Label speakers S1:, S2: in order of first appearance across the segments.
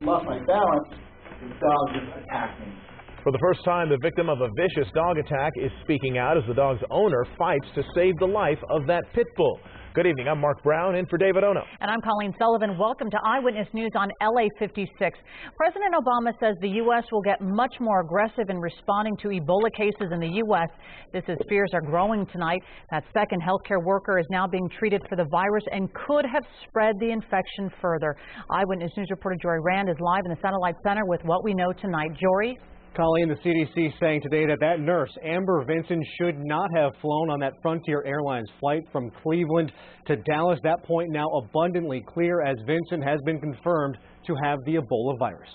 S1: Lost my balance, the dog just attacked me.
S2: For the first time, the victim of a vicious dog attack is speaking out as the dog's owner fights to save the life of that pit bull. Good evening, I'm Mark Brown in for David Ono.
S3: And I'm Colleen Sullivan. Welcome to Eyewitness News on LA56. President Obama says the U.S. will get much more aggressive in responding to Ebola cases in the U.S. This as fears are growing tonight. That second healthcare worker is now being treated for the virus and could have spread the infection further. Eyewitness News reporter Jory Rand is live in the Satellite Center with what we know tonight. Jory?
S4: Colleen, the CDC saying today that nurse, Amber Vinson, should not have flown on that Frontier Airlines flight from Cleveland to Dallas. That point now abundantly clear as Vinson has been confirmed to have the Ebola virus.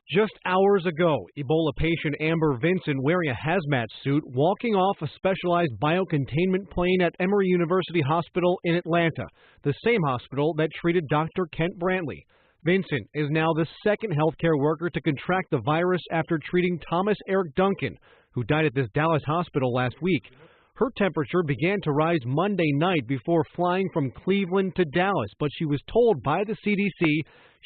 S4: Just hours ago, Ebola patient Amber Vinson, wearing a hazmat suit, walking off a specialized biocontainment plane at Emory University Hospital in Atlanta, the same hospital that treated Dr. Kent Brantley. Vinson is now the second healthcare worker to contract the virus after treating Thomas Eric Duncan, who died at this Dallas hospital last week. Her temperature began to rise Monday night before flying from Cleveland to Dallas, but she was told by the CDC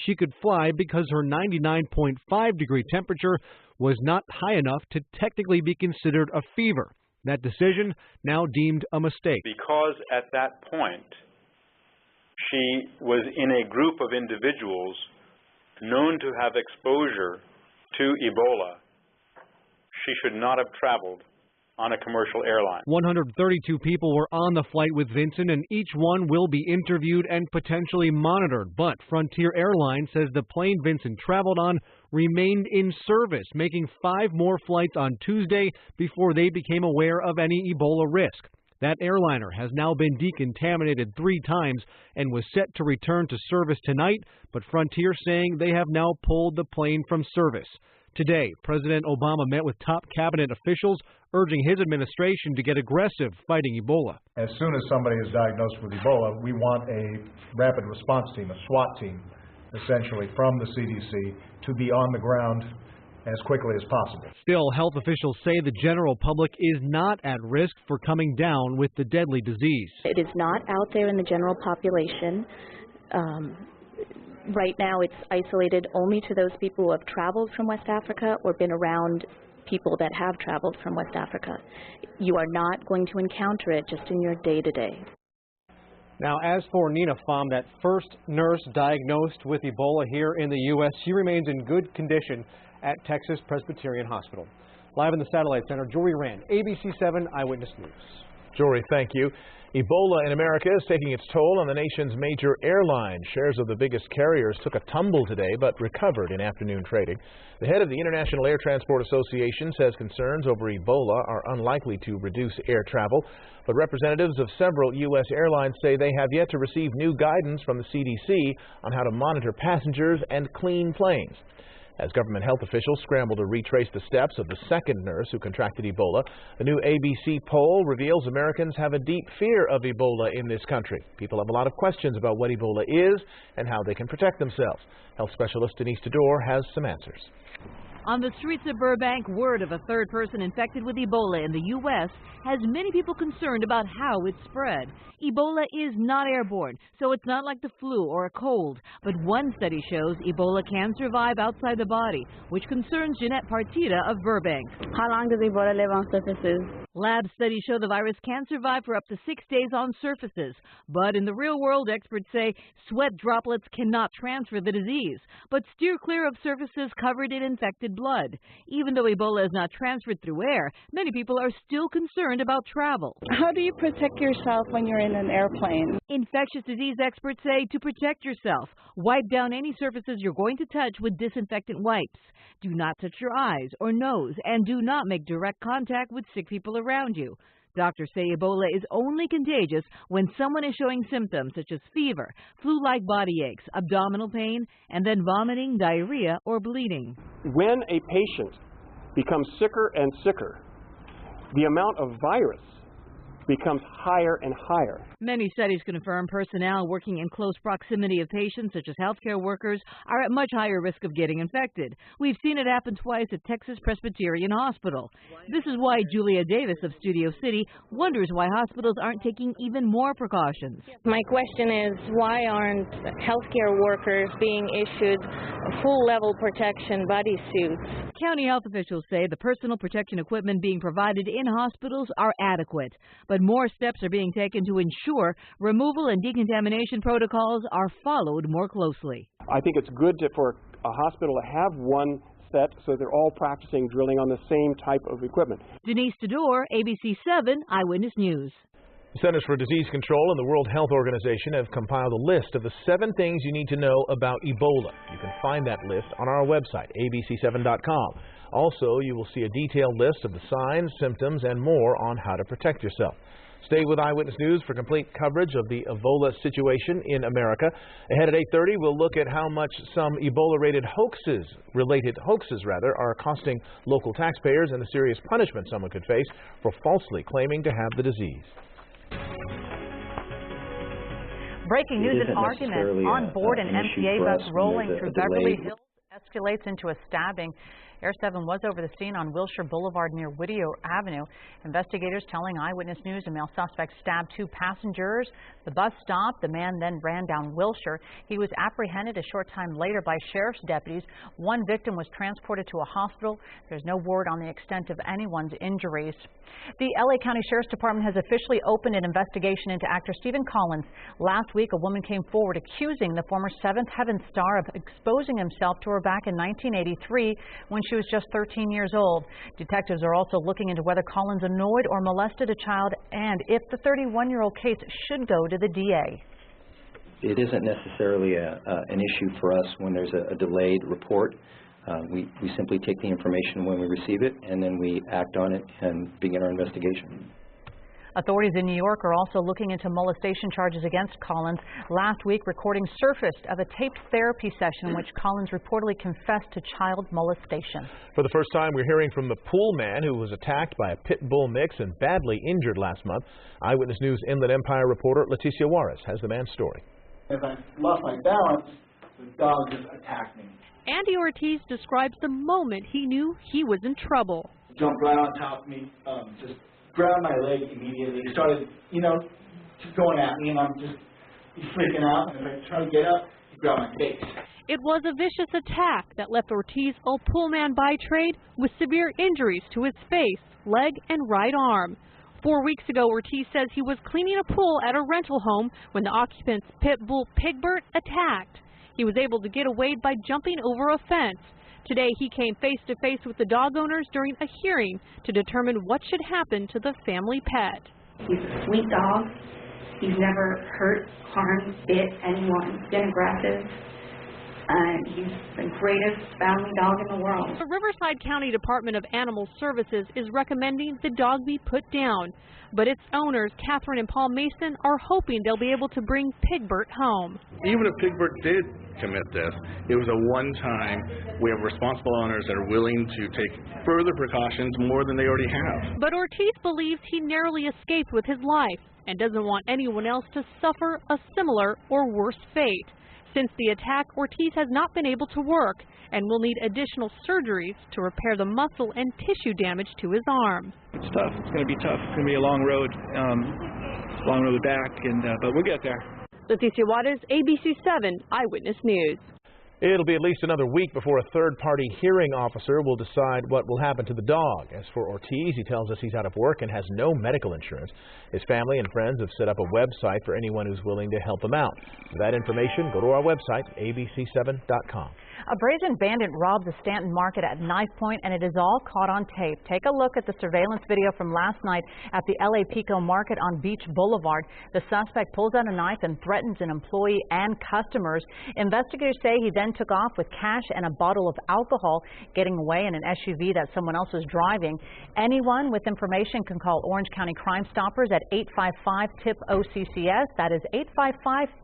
S4: she could fly because her 99.5-degree temperature was not high enough to technically be considered a fever. That decision now deemed a mistake.
S5: Because at that point, she was in a group of individuals known to have exposure to Ebola. She should not have traveled on a commercial airline.
S4: 132 people were on the flight with Vinson, and each one will be interviewed and potentially monitored. But Frontier Airlines says the plane Vinson traveled on remained in service, making 5 more flights on Tuesday before they became aware of any Ebola risk. That airliner has now been decontaminated 3 times and was set to return to service tonight, but Frontier saying they have now pulled the plane from service. Today, President Obama met with top cabinet officials, urging his administration to get aggressive fighting Ebola.
S6: As soon as somebody is diagnosed with Ebola, we want a rapid response team, a SWAT team, essentially from the CDC, to be on the ground as quickly as possible.
S4: Still, health officials say the general public is not at risk for coming down with the deadly disease.
S7: It is not out there in the general population. Right now, it's isolated only to those people who have traveled from West Africa or been around people that have traveled from West Africa. You are not going to encounter it just in your day-to-day.
S4: Now, as for Nina Pham, that first nurse diagnosed with Ebola here in the U.S., she remains in good condition at Texas Presbyterian Hospital. Live in the Satellite Center, Jory Rand, ABC7 Eyewitness News.
S2: Jory, thank you. Ebola in America is taking its toll on the nation's major airlines. Shares of the biggest carriers took a tumble today, but recovered in afternoon trading. The head of the International Air Transport Association says concerns over Ebola are unlikely to reduce air travel, but representatives of several U.S. airlines say they have yet to receive new guidance from the CDC on how to monitor passengers and clean planes. As government health officials scramble to retrace the steps of the second nurse who contracted Ebola, a new ABC poll reveals Americans have a deep fear of Ebola in this country. People have a lot of questions about what Ebola is and how they can protect themselves. Health specialist Denise Tador has some answers.
S8: On the streets of Burbank, word of a third person infected with Ebola in the U.S. has many people concerned about how it spread. Ebola is not airborne, so it's not like the flu or a cold. But one study shows Ebola can survive outside the body, which concerns Jeanette Partita of Burbank.
S7: How long does Ebola live on surfaces?
S8: Lab studies show the virus can survive for up to 6 days on surfaces. But in the real world, experts say sweat droplets cannot transfer the disease. But steer clear of surfaces covered in infected blood. Even though Ebola is not transferred through air, many people are still concerned about travel.
S9: How do you protect yourself when you're in an airplane?
S8: Infectious disease experts say to protect yourself, wipe down any surfaces you're going to touch with disinfectant wipes. Do not touch your eyes or nose, and do not make direct contact with sick people around you. Doctors say Ebola is only contagious when someone is showing symptoms such as fever, flu-like body aches, abdominal pain, and then vomiting, diarrhea, or bleeding.
S10: When a patient becomes sicker and sicker, the amount of virus becomes higher and higher.
S8: Many studies confirm personnel working in close proximity of patients, such as healthcare workers, are at much higher risk of getting infected. We've seen it happen twice at Texas Presbyterian Hospital. This is why Julia Davis of Studio City wonders why hospitals aren't taking even more precautions.
S11: My question is, why aren't healthcare workers being issued full-level protection bodysuits?
S8: County health officials say the personal protection equipment being provided in hospitals are adequate, but more steps are being taken to ensure removal and decontamination protocols are followed more closely.
S10: I think it's good for a hospital to have one set so they're all practicing drilling on the same type of equipment.
S8: Denise Tador, ABC7 Eyewitness News.
S2: The Centers for Disease Control and the World Health Organization have compiled a list of the 7 things you need to know about Ebola. You can find that list on our website, ABC7.com. Also, you will see a detailed list of the signs, symptoms, and more on how to protect yourself. Stay with Eyewitness News for complete coverage of the Ebola situation in America. Ahead at 8:30, we'll look at how much some Ebola-related hoaxes are costing local taxpayers and the serious punishment someone could face for falsely claiming to have the disease.
S3: Breaking news: an argument on board an MTA bus rolling through Beverly Hills escalates into a stabbing. Air 7 was over the scene on Wilshire Boulevard near Whittier Avenue. Investigators telling Eyewitness News a male suspect stabbed 2 passengers. The bus stopped. The man then ran down Wilshire. He was apprehended a short time later by sheriff's deputies. 1 victim was transported to a hospital. There's no word on the extent of anyone's injuries. The LA County Sheriff's Department has officially opened an investigation into actor Stephen Collins. Last week, a woman came forward accusing the former Seventh Heaven star of exposing himself to her back in 1983 when she was just 13 years old. Detectives are also looking into whether Collins annoyed or molested a child and if the 31-year-old case should go to the DA.
S12: It isn't necessarily an issue for us when there's a delayed report. We simply take the information when we receive it, and then we act on it and begin our investigation.
S3: Authorities in New York are also looking into molestation charges against Collins. Last week, recordings surfaced of a taped therapy session in which Collins reportedly confessed to child molestation.
S2: For the first time, we're hearing from the pool man who was attacked by a pit bull mix and badly injured last month. Eyewitness News Inland Empire reporter Leticia Juarez has the man's story.
S1: As I lost my balance, the dog just attacked me.
S13: Andy Ortiz describes the moment he knew he was in trouble.
S1: Jumped right on top of me, just grabbed my leg immediately. He started, just going at me, and I'm just freaking out. And if I try to get up, he grabbed my face.
S13: It was a vicious attack that left Ortiz, a poolman by trade, with severe injuries to his face, leg, and right arm. 4 weeks ago, Ortiz says he was cleaning a pool at a rental home when the occupant's pit bull Pigbert attacked. He was able to get away by jumping over a fence. Today, he came face-to-face with the dog owners during a hearing to determine what should happen to the family pet.
S14: He's a sweet dog. He's never hurt, harmed, bit anyone. He's been aggressive. He's the greatest family dog in the world.
S13: The Riverside County Department of Animal Services is recommending the dog be put down, but its owners, Catherine and Paul Mason, are hoping they'll be able to bring Pigbert home.
S15: Even if Pigbert did commit this, it was a one-time. We have responsible owners that are willing to take further precautions more than they already have.
S13: But Ortiz believes he narrowly escaped with his life and doesn't want anyone else to suffer a similar or worse fate. Since the attack, Ortiz has not been able to work and will need additional surgeries to repair the muscle and tissue damage to his arm.
S16: It's tough. It's going to be tough. It's going to be a long road back, but we'll get there.
S13: Leticia Juarez, ABC7 Eyewitness News.
S2: It'll be at least another week before a third-party hearing officer will decide what will happen to the dog. As for Ortiz, he tells us he's out of work and has no medical insurance. His family and friends have set up a website for anyone who's willing to help him out. For that information, go to our website, abc7.com.
S3: A brazen bandit robbed the Stanton Market at knife point, and it is all caught on tape. Take a look at the surveillance video from last night at the LA Pico Market on Beach Boulevard. The suspect pulls out a knife and threatens an employee and customers. Investigators say he then took off with cash and a bottle of alcohol, getting away in an SUV that someone else was driving. Anyone with information can call Orange County Crime Stoppers at 855-TIP-OCCS. That is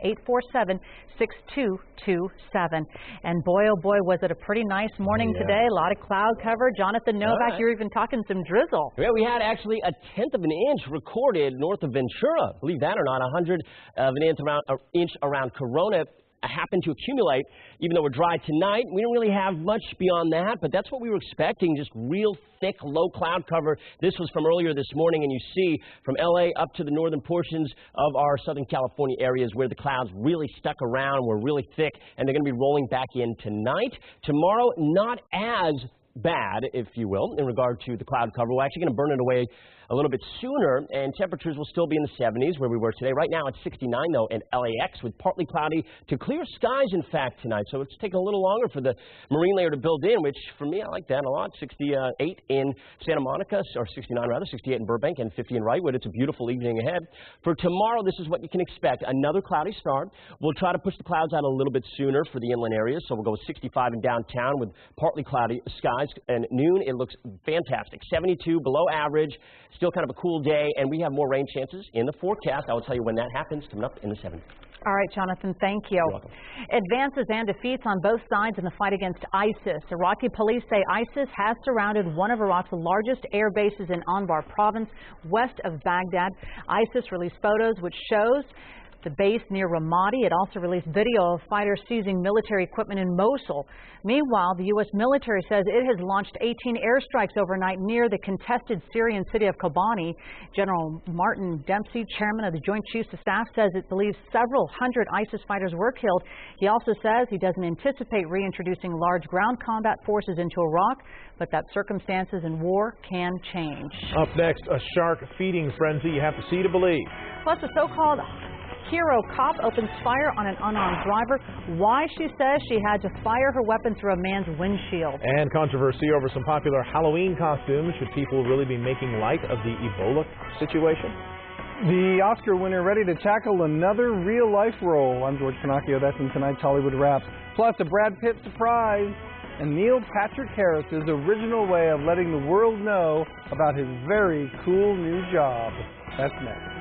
S3: 855-847-6227. And boy, Boy, oh boy, was it a pretty nice morning today. A lot of cloud cover. Jonathan Novak, you're even talking some drizzle.
S17: Yeah, we had actually a tenth of an inch recorded north of Ventura. Believe that or not, 100 of an inch around Corona happened to accumulate. Even though we're dry tonight, we don't really have much beyond that, but that's what we were expecting, just real thick, low cloud cover. This was from earlier this morning, and you see from LA up to the northern portions of our Southern California areas where the clouds really stuck around, were really thick, and they're going to be rolling back in tonight. Tomorrow, not as bad, if you will, in regard to the cloud cover. We're actually going to burn it away a little bit sooner, and temperatures will still be in the 70s where we were today. Right now it's 69 though in LAX with partly cloudy to clear skies in fact tonight, so it's taking a little longer for the marine layer to build in, which for me I like that a lot. 68 in Santa Monica, or 69 rather, 68 in Burbank and 50 in Wrightwood. It's a beautiful evening ahead. For tomorrow, this is what you can expect. Another cloudy start. We'll try to push the clouds out a little bit sooner for the inland areas, so we'll go with 65 in downtown with partly cloudy skies, and noon it looks fantastic. 72 below average. Still kind of a cool day, and we have more rain chances in the forecast. I will tell you when that happens, coming up in the 70s.
S3: All right, Jonathan, thank you.
S17: You're welcome.
S3: Advances and defeats on both sides in the fight against ISIS. Iraqi police say ISIS has surrounded one of Iraq's largest air bases in Anbar province, west of Baghdad. ISIS released photos which shows the base near Ramadi. It also released video of fighters seizing military equipment in Mosul. Meanwhile, the U.S. military says it has launched 18 airstrikes overnight near the contested Syrian city of Kobani. General Martin Dempsey, chairman of the Joint Chiefs of Staff, says it believes several hundred ISIS fighters were killed. He also says he doesn't anticipate reintroducing large ground combat forces into Iraq, but that circumstances in war can change.
S2: Up next, a shark feeding frenzy you have to see to believe.
S3: Plus, a so-called hero cop opens fire on an unarmed driver. Why, she says, she had to fire her weapon through a man's windshield.
S2: And controversy over some popular Halloween costumes. Should people really be making light of the Ebola situation?
S18: The Oscar winner ready to tackle another real-life role. I'm George Pinocchio. That's in tonight's Hollywood Wraps. Plus, a Brad Pitt surprise and Neil Patrick Harris's original way of letting the world know about his very cool new job. That's next.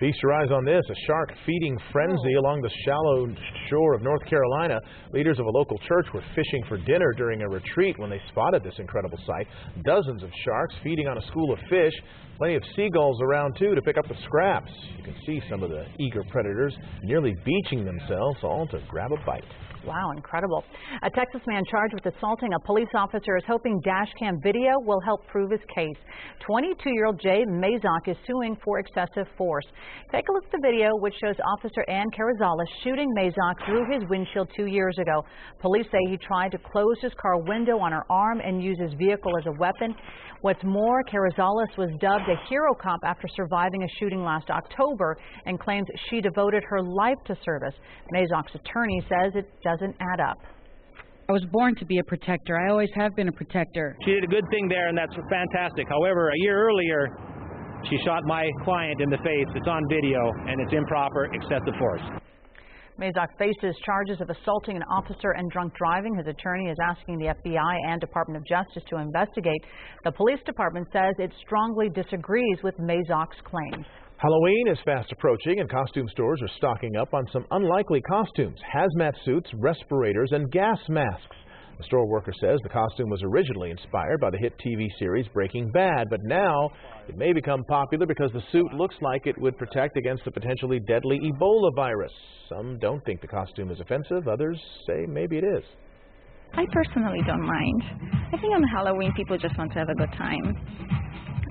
S2: Feast your eyes on this, a shark feeding frenzy along the shallow shore of North Carolina. Leaders of a local church were fishing for dinner during a retreat when they spotted this incredible sight. Dozens of sharks feeding on a school of fish. Plenty of seagulls around, too, to pick up the scraps. You can see some of the eager predators nearly beaching themselves, all to grab a bite.
S3: Wow, incredible. A Texas man charged with assaulting a police officer is hoping dashcam video will help prove his case. 22-year-old Jay Mazok is suing for excessive force. Take a look at the video, which shows Officer Ann Carrizales shooting Mazok through his windshield 2 years ago. Police say he tried to close his car window on her arm and use his vehicle as a weapon. What's more, Carrizales was dubbed a hero cop after surviving a shooting last October and claims she devoted her life to service. Mazok's attorney says it doesn't add up.
S19: I was born to be a protector. I always have been a protector.
S20: She did a good thing there, and that's fantastic. However, a year earlier, she shot my client in the face. It's on video, and it's improper, excessive force.
S3: Mazok faces charges of assaulting an officer and drunk driving. His attorney is asking the FBI and Department of Justice to investigate. The police department says it strongly disagrees with Mazok's claims.
S2: Halloween is fast approaching, and costume stores are stocking up on some unlikely costumes: hazmat suits, respirators, and gas masks. The store worker says the costume was originally inspired by the hit TV series Breaking Bad, but now it may become popular because the suit looks like it would protect against the potentially deadly Ebola virus. Some don't think the costume is offensive. Others say maybe it is.
S21: I personally don't mind. I think on Halloween people just want to have a good time.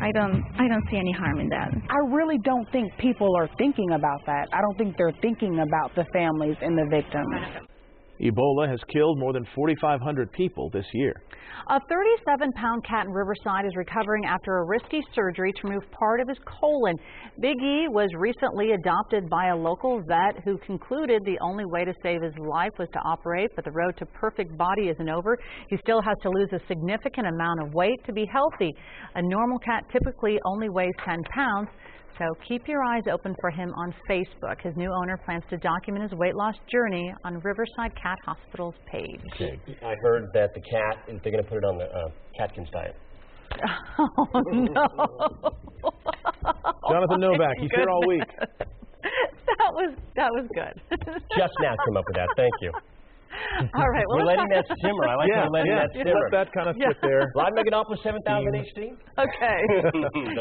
S21: I don't see any harm in that.
S22: I really don't think people are thinking about that. I don't think they're thinking about the families and the victims.
S2: Ebola has killed more than 4,500 people this year.
S3: A 37-pound cat in Riverside is recovering after a risky surgery to remove part of his colon. Big E was recently adopted by a local vet who concluded the only way to save his life was to operate, but the road to perfect body isn't over. He still has to lose a significant amount of weight to be healthy. A normal cat typically only weighs 10 pounds. So keep your eyes open for him on Facebook. His new owner plans to document his weight loss journey on Riverside Cat Hospital's page.
S17: Okay. I heard that the cat, they're going to put it on the Catkins diet.
S3: Oh, no.
S2: Jonathan Novak, he's here all week.
S3: That was good.
S17: Just now came up with that. Thank you.
S3: All right. Well,
S17: we're letting that simmer. I like how we're letting that simmer.
S2: Let that kind of sit there.
S17: Live Megadopoulos 7000 HD.
S3: Okay.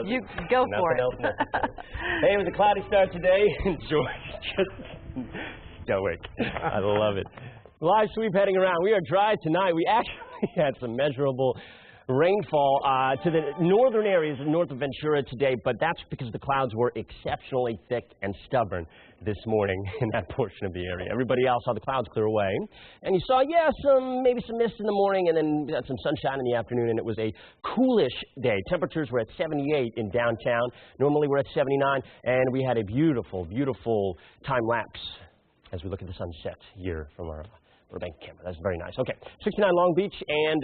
S3: You go for it.
S17: Hey, it was a cloudy start today. George, just stoic. I love it. Live sweep heading around. We are dry tonight. We actually had some measurable rainfall to the northern areas north of Ventura today, but that's because the clouds were exceptionally thick and stubborn this morning in that portion of the area. Everybody else saw the clouds clear away, and you saw, maybe some mist in the morning, and then we had some sunshine in the afternoon, and it was a coolish day. Temperatures were at 78 in downtown. Normally we're at 79, and we had a beautiful, beautiful time lapse as we look at the sunset here from our Burbank camera. That's very nice. Okay, 69 Long Beach, and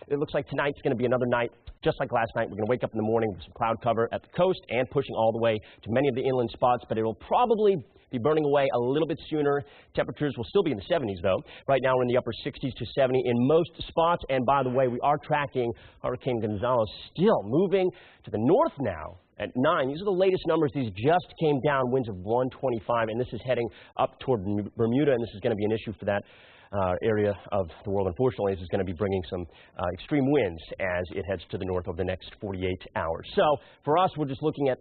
S17: it looks like tonight's going to be another night just like last night. We're going to wake up in the morning with some cloud cover at the coast and pushing all the way to many of the inland spots, but it will probably be burning away a little bit sooner. Temperatures will still be in the 70s, though. Right now, we're in the upper 60s to 70 in most spots, and by the way, we are tracking Hurricane Gonzalo still moving to the north now. At 9, these are the latest numbers. These just came down, winds of 125, and this is heading up toward Bermuda, and this is going to be an issue for that area of the world. Unfortunately, this is going to be bringing some extreme winds as it heads to the north over the next 48 hours. So for us, we're just looking at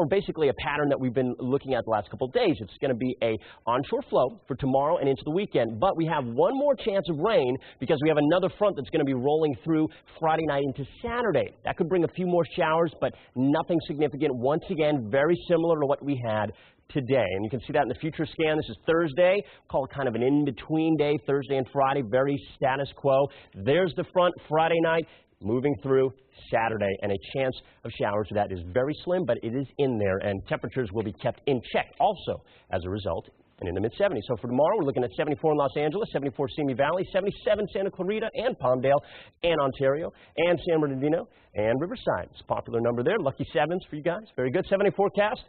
S17: basically a pattern that we've been looking at the last couple of days. It's going to be a onshore flow for tomorrow and into the weekend, but we have one more chance of rain because we have another front that's going to be rolling through Friday night into Saturday. That could bring a few more showers, but nothing significant. Once again, very similar to what we had today. And you can see that in the future scan. This is Thursday. Call it kind of an in-between day, Thursday and Friday, very status quo. There's the front Friday night, moving through Saturday, and a chance of showers that is very slim, but it is in there, and temperatures will be kept in check also as a result, and in the mid-70s. So for tomorrow, we're looking at 74 in Los Angeles, 74 Simi Valley, 77 Santa Clarita and Palmdale and Ontario and San Bernardino and Riverside. It's a popular number there. Lucky sevens for you guys. Very good. 70 forecast.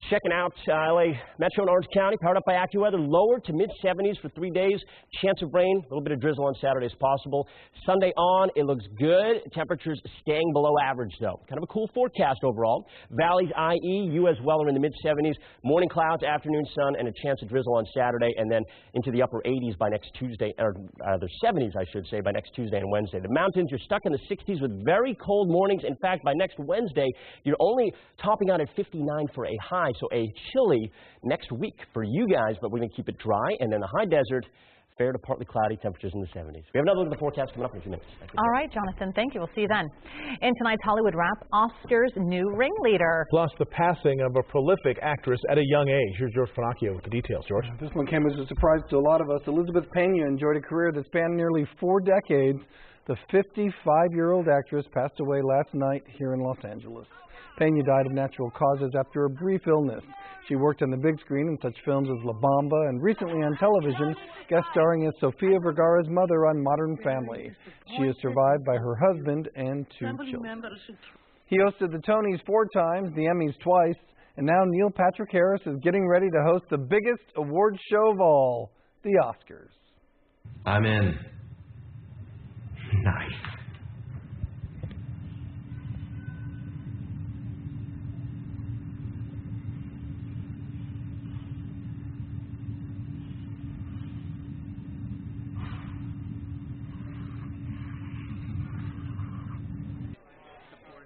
S17: Checking out LA Metro and Orange County, powered up by AccuWeather, lower to mid-70s for 3 days. Chance of rain, a little bit of drizzle on Saturday is possible. Sunday on, it looks good. Temperatures staying below average, though. Kind of a cool forecast overall. Valleys, IE, you as well are in the mid-70s. Morning clouds, afternoon sun, and a chance of drizzle on Saturday, and then into the upper 80s by next Tuesday, or the 70s, I should say, by next Tuesday and Wednesday. The mountains, you're stuck in the 60s with very cold mornings. In fact, by next Wednesday, you're only topping out at 59 for a high. So a chilly next week for you guys, but we're going to keep it dry. And then the high desert, fair to partly cloudy, temperatures in the 70s. We have another look at the forecast coming up in a few minutes.
S3: All right, Jonathan, thank you. We'll see you then. In tonight's Hollywood Wrap, Oscar's new ringleader.
S2: Plus the passing of a prolific actress at a young age. Here's George Finocchio with the details. George?
S18: This one came as a surprise to a lot of us. Elizabeth Pena enjoyed a career that spanned nearly 4 decades. The 55-year-old actress passed away last night here in Los Angeles. Pena died of natural causes after a brief illness. She worked on the big screen in such films as La Bamba and recently on television, guest starring as Sofia Vergara's mother on Modern Family. She is survived by her husband and 2 children. He hosted the Tonys 4 times, the Emmys twice, and now Neil Patrick Harris is getting ready to host the biggest award show of all, the Oscars.
S5: I'm in. Nice.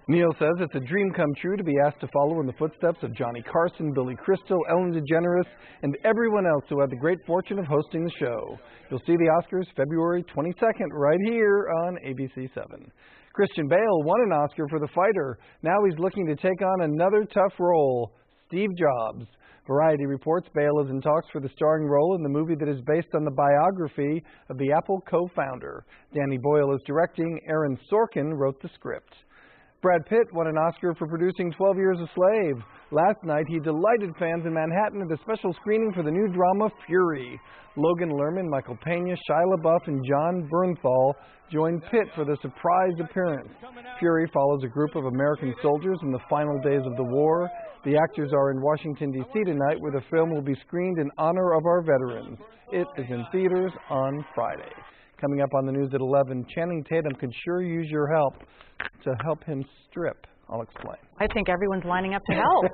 S18: Neil says it's a dream come true to be asked to follow in the footsteps of Johnny Carson, Billy Crystal, Ellen DeGeneres, and everyone else who had the great fortune of hosting the show. You'll see the Oscars February 22nd right here on ABC7. Christian Bale won an Oscar for The Fighter. Now he's looking to take on another tough role, Steve Jobs. Variety reports Bale is in talks for the starring role in the movie that is based on the biography of the Apple co-founder. Danny Boyle is directing. Aaron Sorkin wrote the script. Brad Pitt won an Oscar for producing 12 Years a Slave. Last night, he delighted fans in Manhattan at a special screening for the new drama Fury. Logan Lerman, Michael Pena, Shia LaBeouf, and John Bernthal joined Pitt for the surprise appearance. Fury follows a group of American soldiers in the final days of the war. The actors are in Washington, D.C. tonight, where the film will be screened in honor of our veterans. It is in theaters on Friday. Coming up on the news at 11, Channing Tatum could sure use your help to help him strip. I'll explain.
S3: I think everyone's lining up to help.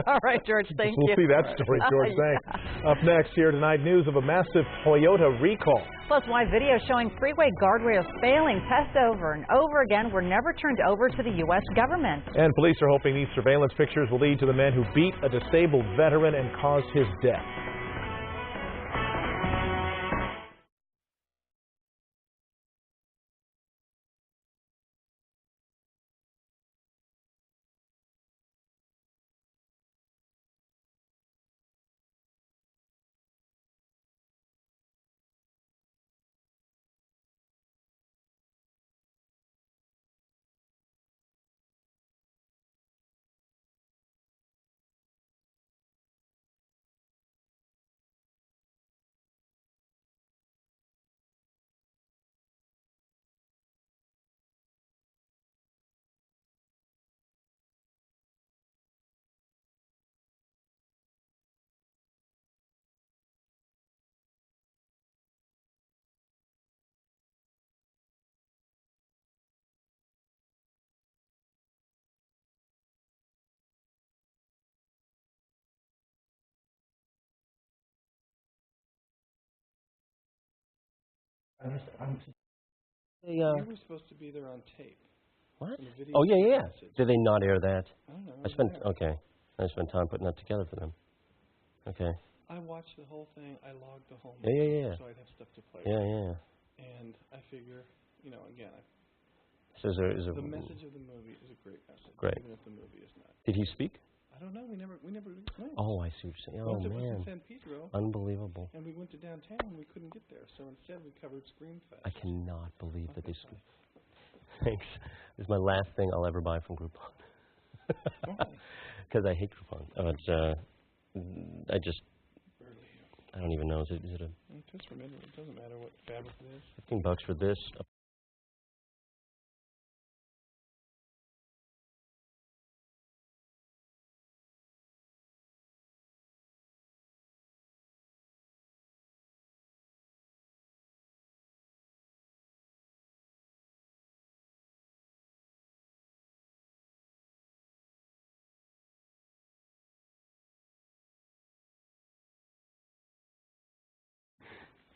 S3: All right, George, thank you.
S2: We'll see that story, George. Thanks. Up next here tonight, news of a massive Toyota recall.
S3: Plus, why videos showing freeway guardrails failing tests over and over again were never turned over to the U.S. government.
S2: And police are hoping these surveillance pictures will lead to the man who beat a disabled veteran and caused his death.
S17: You
S18: were supposed to be there on tape.
S17: What? Oh, yeah. Did they not air that?
S18: I don't know.
S17: I spent time putting that together for them. Okay.
S18: I watched the whole thing. I logged the whole
S17: movie.
S18: Yeah. So I'd have stuff to play.
S17: Yeah.
S18: And I figure, again,
S17: So
S18: the message of the movie is a great message.
S17: Great.
S18: Even if the movie is not.
S17: Did he speak?
S18: I don't know. We never went.
S17: Oh, I see what you're saying. Oh,
S18: Once it was
S17: man.
S18: in San Pedro.
S17: Unbelievable.
S18: And we went to downtown and we couldn't get there. So instead we covered Screamfest.
S17: I cannot believe that they speak. Thanks. This is my last thing I'll ever buy from Groupon. Because I hate Groupon. I don't even know. Is it a...
S18: It doesn't matter what fabric it is.
S17: $15 for this.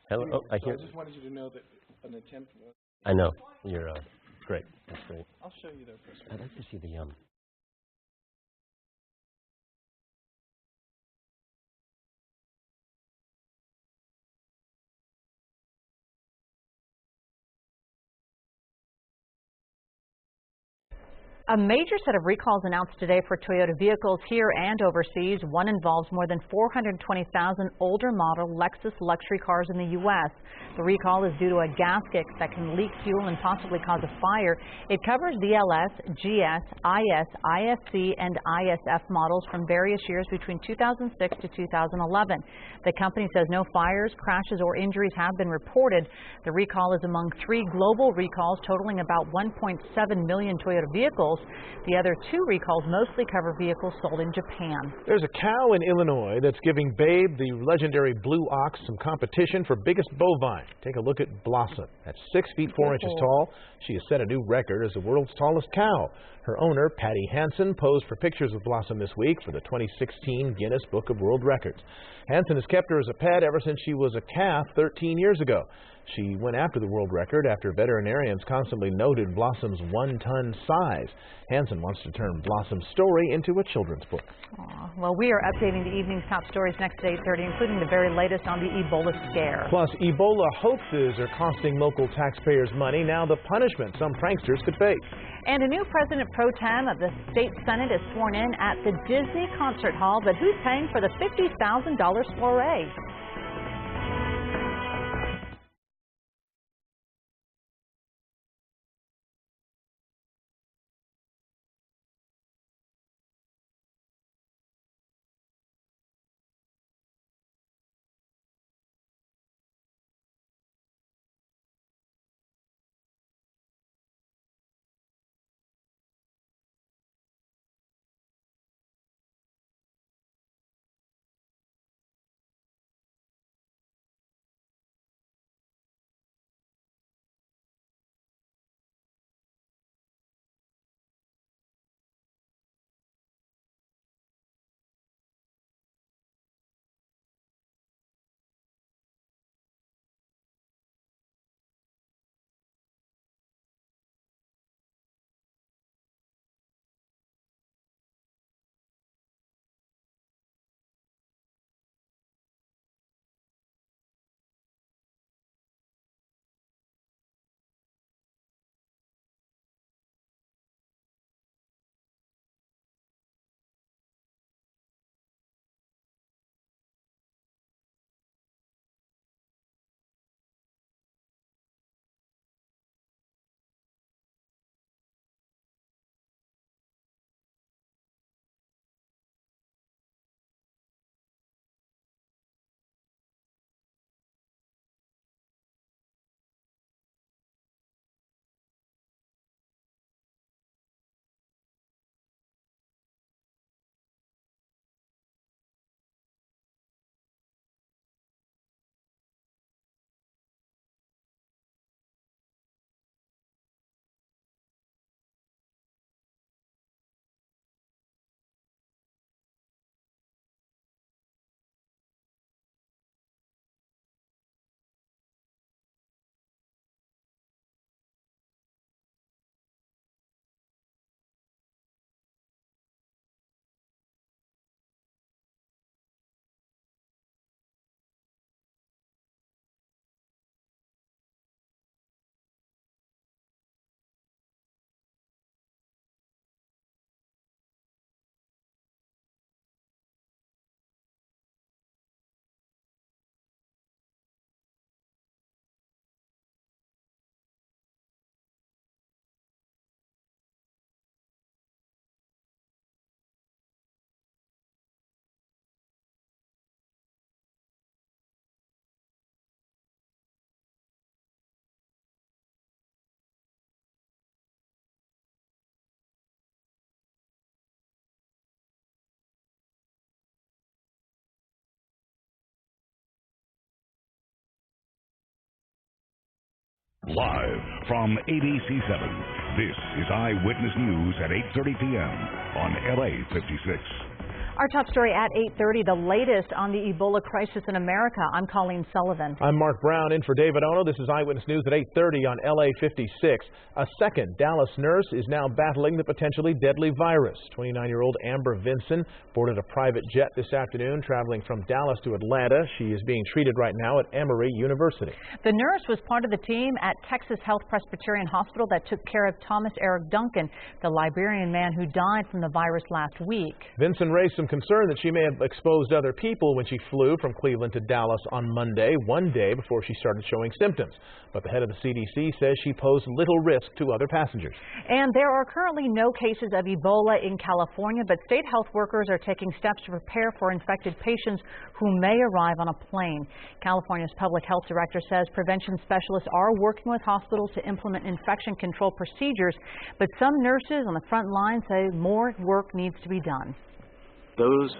S17: Hello. Oh, I hear.
S18: I just wanted you to know that an attempt was.
S17: I know. You're great. That's great.
S18: I'll show you though first.
S17: I'd like to see the
S3: A major set of recalls announced today for Toyota vehicles here and overseas. One involves more than 420,000 older model Lexus luxury cars in the U.S. The recall is due to a gasket that can leak fuel and possibly cause a fire. It covers the LS, GS, IS, ISC, and ISF models from various years between 2006 to 2011. The company says no fires, crashes, or injuries have been reported. The recall is among 3 global recalls totaling about 1.7 million Toyota vehicles. The other 2 recalls mostly cover vehicles sold in Japan.
S2: There's a cow in Illinois that's giving Babe, the legendary blue ox, some competition for biggest bovine. Take a look at Blossom. At 6 feet 4 inches tall, she has set a new record as the world's tallest cow. Her owner, Patty Hansen, posed for pictures of Blossom this week for the 2016 Guinness Book of World Records. Hansen has kept her as a pet ever since she was a calf 13 years ago. She went after the world record after veterinarians constantly noted Blossom's 1-ton size. Hansen wants to turn Blossom's story into a children's book.
S3: Aww. Well, we are updating the evening's top stories next at 8:30, including the very latest on the Ebola scare.
S2: Plus, Ebola hoaxes are costing local taxpayers money. Now the punishment some pranksters could face.
S3: And a new president pro tem of the state senate is sworn in at the Disney Concert Hall. But who's paying for the $50,000 soiree?
S5: Live from ABC7, this is Eyewitness News at 8:30 p.m. on LA56.
S3: Our top story at 8:30, the latest on the Ebola crisis in America. I'm Colleen Sullivan.
S2: I'm Mark Brown in for David Ono. This is Eyewitness News at 8:30 on LA56. A second Dallas nurse is now battling the potentially deadly virus. 29-year-old Amber Vinson boarded a private jet this afternoon traveling from Dallas to Atlanta. She is being treated right now at Emory University.
S3: The nurse was part of the team at Texas Health Presbyterian Hospital that took care of Thomas Eric Duncan, the Liberian man who died from the virus last week.
S2: Vinson raised some concern that she may have exposed other people when she flew from Cleveland to Dallas on Monday, one day before she started showing symptoms. But the head of the CDC says she posed little risk to other passengers.
S3: And there are currently no cases of Ebola in California, but state health workers are taking steps to prepare for infected patients who may arrive on a plane. California's public health director says prevention specialists are working with hospitals to implement infection control procedures, but some nurses on the front line say more work needs to be done.
S4: Those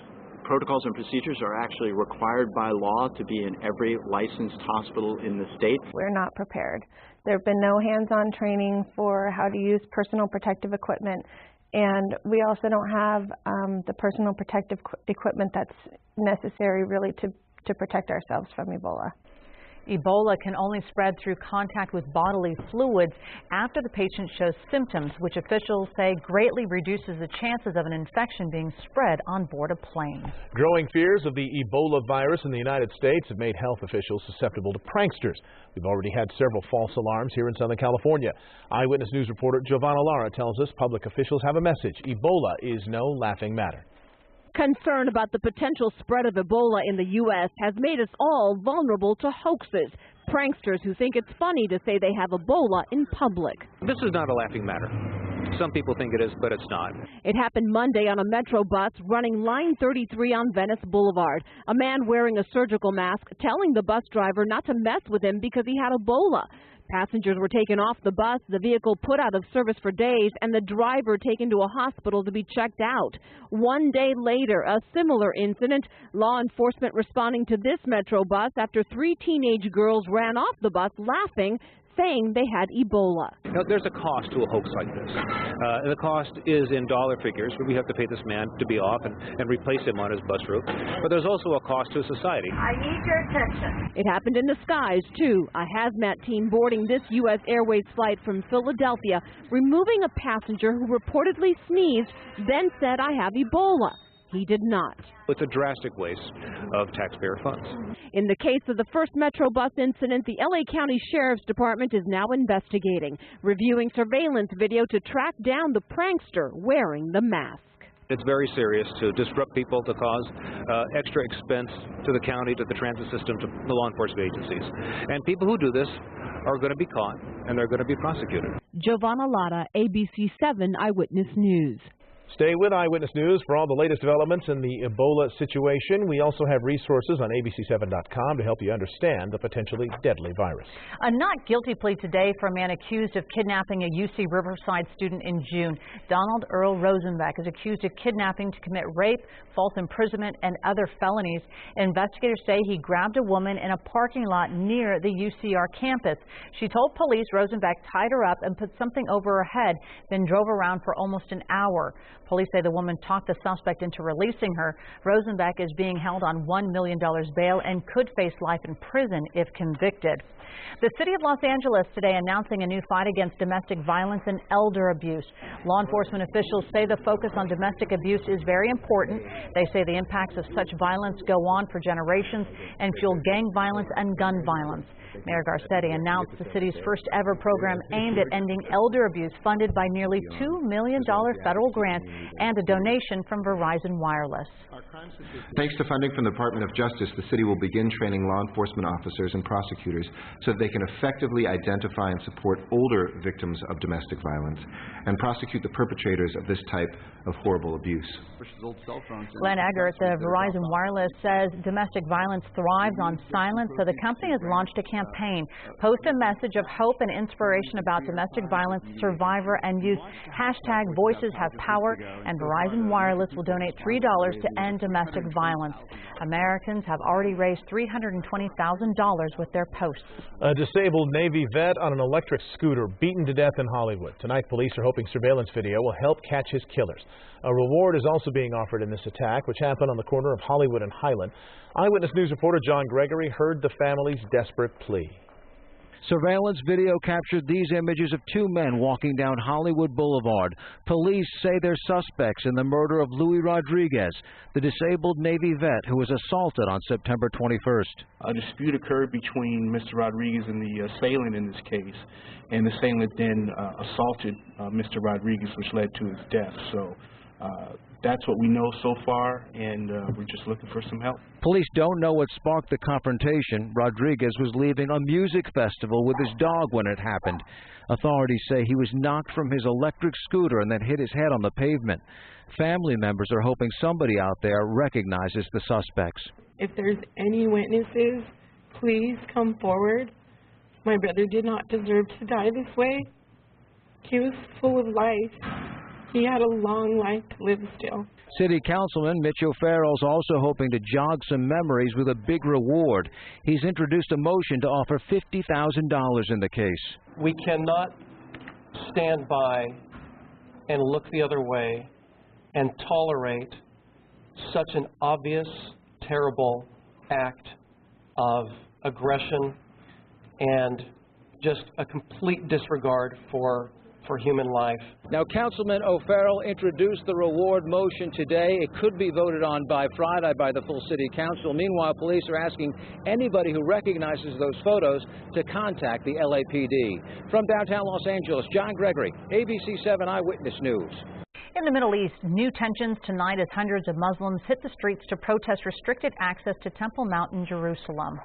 S4: protocols and procedures are actually required by law to be in every licensed hospital in the state.
S6: We're not prepared. There have been no hands-on training for how to use personal protective equipment, and we also don't have the personal protective equipment that's necessary really to protect ourselves from Ebola.
S3: Ebola can only spread through contact with bodily fluids after the patient shows symptoms, which officials say greatly reduces the chances of an infection being spread on board a plane.
S2: Growing fears of the Ebola virus in the United States have made health officials susceptible to pranksters. We've already had several false alarms here in Southern California. Eyewitness News reporter Giovanna Lara tells us public officials have a message. Ebola is no laughing matter.
S8: Concern about the potential spread of Ebola in the U.S. has made us all vulnerable to hoaxes. Pranksters who think it's funny to say they have Ebola in public.
S23: This is not a laughing matter. Some people think it is, but it's not.
S8: It happened Monday on a metro bus running line 33 on Venice Boulevard. A man wearing a surgical mask telling the bus driver not to mess with him because he had Ebola. Passengers were taken off the bus, the vehicle put out of service for days, and the driver taken to a hospital to be checked out. One day later, a similar incident, law enforcement responding to this metro bus after 3 teenage girls ran off the bus laughing, saying they had Ebola.
S23: Now, there's a cost to a hoax like this. The cost is in dollar figures. We have to pay this man to be off and replace him on his bus route. But there's also a cost to society.
S8: I need your attention. It happened in the skies, too. A hazmat team boarding this U.S. Airways flight from Philadelphia, removing a passenger who reportedly sneezed, then said, "I have Ebola." He did not.
S23: It's a drastic waste of taxpayer funds.
S8: In the case of the first Metro bus incident, the LA County Sheriff's Department is now investigating, reviewing surveillance video to track down the prankster wearing the mask.
S23: It's very serious to disrupt people, to cause extra expense to the county, to the transit system, to the law enforcement agencies. And people who do this are going to be caught, and they're going to be prosecuted.
S8: Giovanna Lara, ABC7 Eyewitness News.
S2: Stay with Eyewitness News for all the latest developments in the Ebola situation. We also have resources on ABC7.com to help you understand the potentially deadly virus.
S3: A not guilty plea today for a man accused of kidnapping a UC Riverside student in June. Donald Earl Rosenbeck is accused of kidnapping to commit rape, false imprisonment, and other felonies. Investigators say he grabbed a woman in a parking lot near the UCR campus. She told police Rosenbeck tied her up and put something over her head, then drove around for almost an hour. Police say the woman talked the suspect into releasing her. Rosenbeck is being held on $1 million bail and could face life in prison if convicted. The city of Los Angeles today announcing a new fight against domestic violence and elder abuse. Law enforcement officials say the focus on domestic abuse is very important. They say the impacts of such violence go on for generations and fuel gang violence and gun violence. Mayor Garcetti announced the city's first ever program aimed at ending elder abuse, funded by nearly $2 million federal grant and a donation from Verizon Wireless.
S24: Thanks to funding from the Department of Justice, the city will begin training law enforcement officers and prosecutors so that they can effectively identify and support older victims of domestic violence and prosecute the perpetrators of this type of horrible abuse.
S3: Glenn Eggert, the Verizon Wireless, says domestic violence thrives on silence, so the company has launched a campaign. Post a message of hope and inspiration about domestic violence survivor and use hashtag Voices Have Power and Verizon Wireless will donate $3 to end domestic violence. Americans have already raised $320,000 with their posts.
S2: A disabled Navy vet on an electric scooter beaten to death in Hollywood. Tonight, police are hoping surveillance video will help catch his killers. A reward is also being offered in this attack, which happened on the corner of Hollywood and Highland. Eyewitness News reporter John Gregory heard the family's desperate plea.
S7: Surveillance video captured these images of two men walking down Hollywood Boulevard. Police say they're suspects in the murder of Louis Rodriguez, the disabled Navy vet who was assaulted on September 21st.
S9: A dispute occurred between Mr. Rodriguez and the assailant in this case, and the assailant then assaulted Mr. Rodriguez, which led to his death. So that's what we know so far, and we're just looking for some help.
S7: Police don't know what sparked the confrontation. Rodriguez was leaving a music festival with his dog when it happened. Authorities say he was knocked from his electric scooter and then hit his head on the pavement. Family members are hoping somebody out there recognizes the suspects.
S10: If there's any witnesses, please come forward. My brother did not deserve to die this way. He was full of life. He had a long life to live still.
S7: City Councilman Mitch O'Farrell's also hoping to jog some memories with a big reward. He's introduced a motion to offer $50,000 in the case.
S11: We cannot stand by and look the other way and tolerate such an obvious, terrible act of aggression and just a complete disregard for human life.
S7: Now, Councilman O'Farrell introduced the reward motion today. It could be voted on by Friday by the full City Council. Meanwhile, police are asking anybody who recognizes those photos to contact the LAPD. From downtown Los Angeles, John Gregory, ABC7 Eyewitness News.
S3: In the Middle East, new tensions tonight as hundreds of Muslims hit the streets to protest restricted access to Temple Mount in Jerusalem.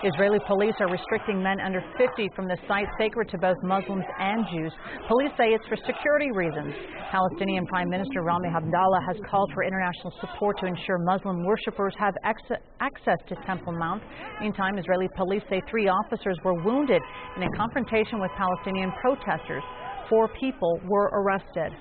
S3: Israeli police are restricting men under 50 from the site sacred to both Muslims and Jews. Police say it's for security reasons. Palestinian Prime Minister Rami Abdallah has called for international support to ensure Muslim worshippers have access to Temple Mount. Meantime, Israeli police say 3 officers were wounded in a confrontation with Palestinian protesters. 4 people were arrested.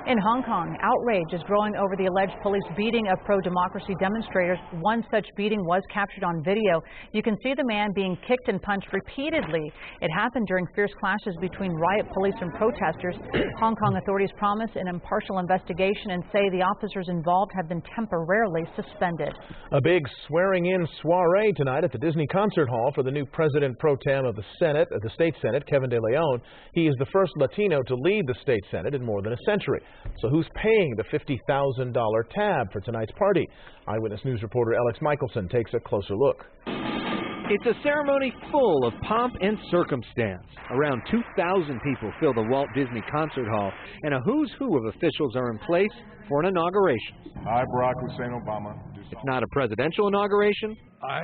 S3: In Hong Kong, outrage is growing over the alleged police beating of pro-democracy demonstrators. One such beating was captured on video. You can see the man being kicked and punched repeatedly. It happened during fierce clashes between riot police and protesters. Hong Kong authorities promise an impartial investigation and say the officers involved have been temporarily suspended.
S2: A big swearing-in soiree tonight at the Disney Concert Hall for the new president pro tem of the State Senate, Kevin De Leon. He is the first Latino to lead the State Senate in more than a century. So who's paying the $50,000 tab for tonight's party? Eyewitness News reporter Alex Michelson takes a closer look.
S25: It's a ceremony full of pomp and circumstance. Around 2,000 people fill the Walt Disney Concert Hall, and a who's who of officials are in place for an inauguration.
S26: I, Barack Hussein Obama.
S25: It's not a presidential inauguration.
S26: I,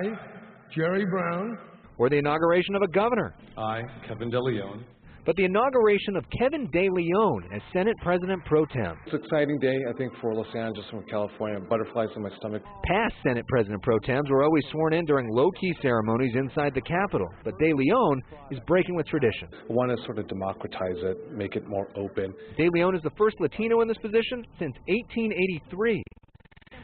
S26: Jerry Brown.
S25: Or the inauguration of a governor.
S26: I, Kevin De Leon.
S25: But the inauguration of Kevin De Leon as Senate President Pro Tem.
S26: It's an exciting day, I think, for Los Angeles and California. Butterflies in my stomach.
S25: Past Senate President Pro Tems were always sworn in during low-key ceremonies inside the Capitol. But De Leon is breaking with tradition.
S26: I want to sort of democratize it, make it more open.
S25: De Leon is the first Latino in this position since 1883.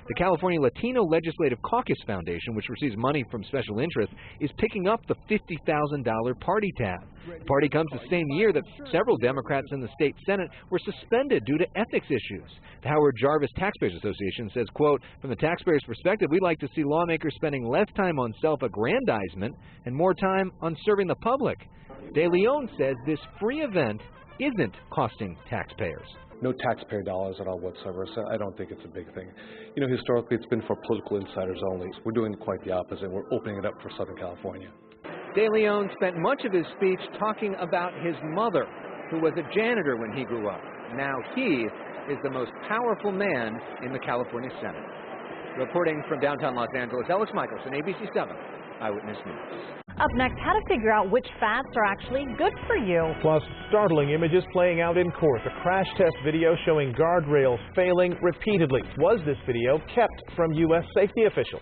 S25: The California Latino Legislative Caucus Foundation, which receives money from special interests, is picking up the $50,000 party tab. The party comes the same year that several Democrats in the state Senate were suspended due to ethics issues. The Howard Jarvis Taxpayers Association says, quote, from the taxpayers' perspective, we'd like to see lawmakers spending less time on self-aggrandizement and more time on serving the public. De Leon says this free event isn't costing taxpayers.
S26: No taxpayer dollars at all whatsoever, so I don't think it's a big thing. You know, historically it's been for political insiders only. We're doing quite the opposite. We're opening it up for Southern California.
S25: De Leon spent much of his speech talking about his mother, who was a janitor when he grew up. Now he is the most powerful man in the California Senate. Reporting from downtown Los Angeles, Alex Michelson, ABC7 Eyewitness News.
S3: Up next, how to figure out which fats are actually good for you.
S2: Plus, startling images playing out in court. A crash test video showing guardrails failing repeatedly. Was this video kept from U.S. safety officials?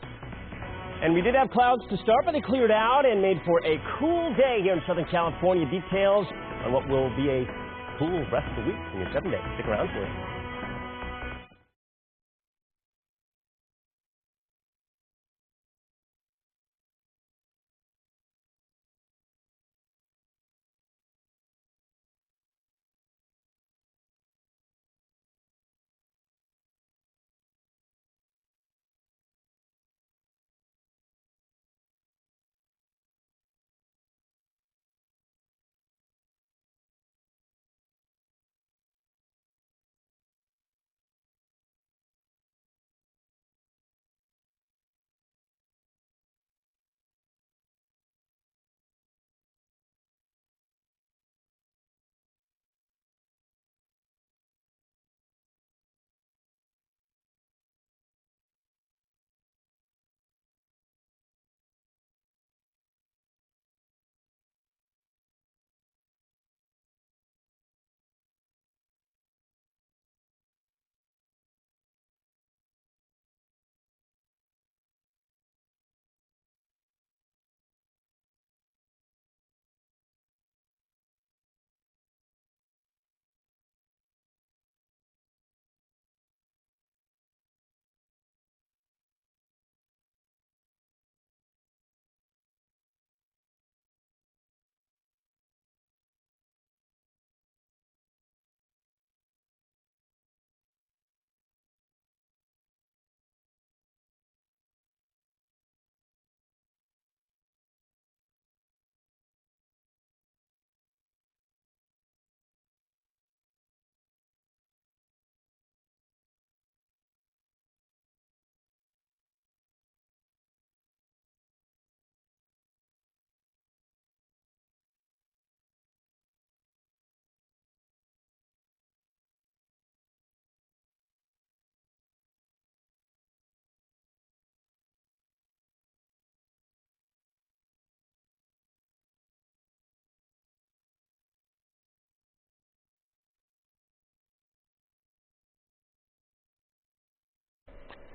S17: And we did have clouds to start, but they cleared out and made for a cool day here in Southern California. Details on what will be a cool rest of the week in your 7 days. Stick around for it.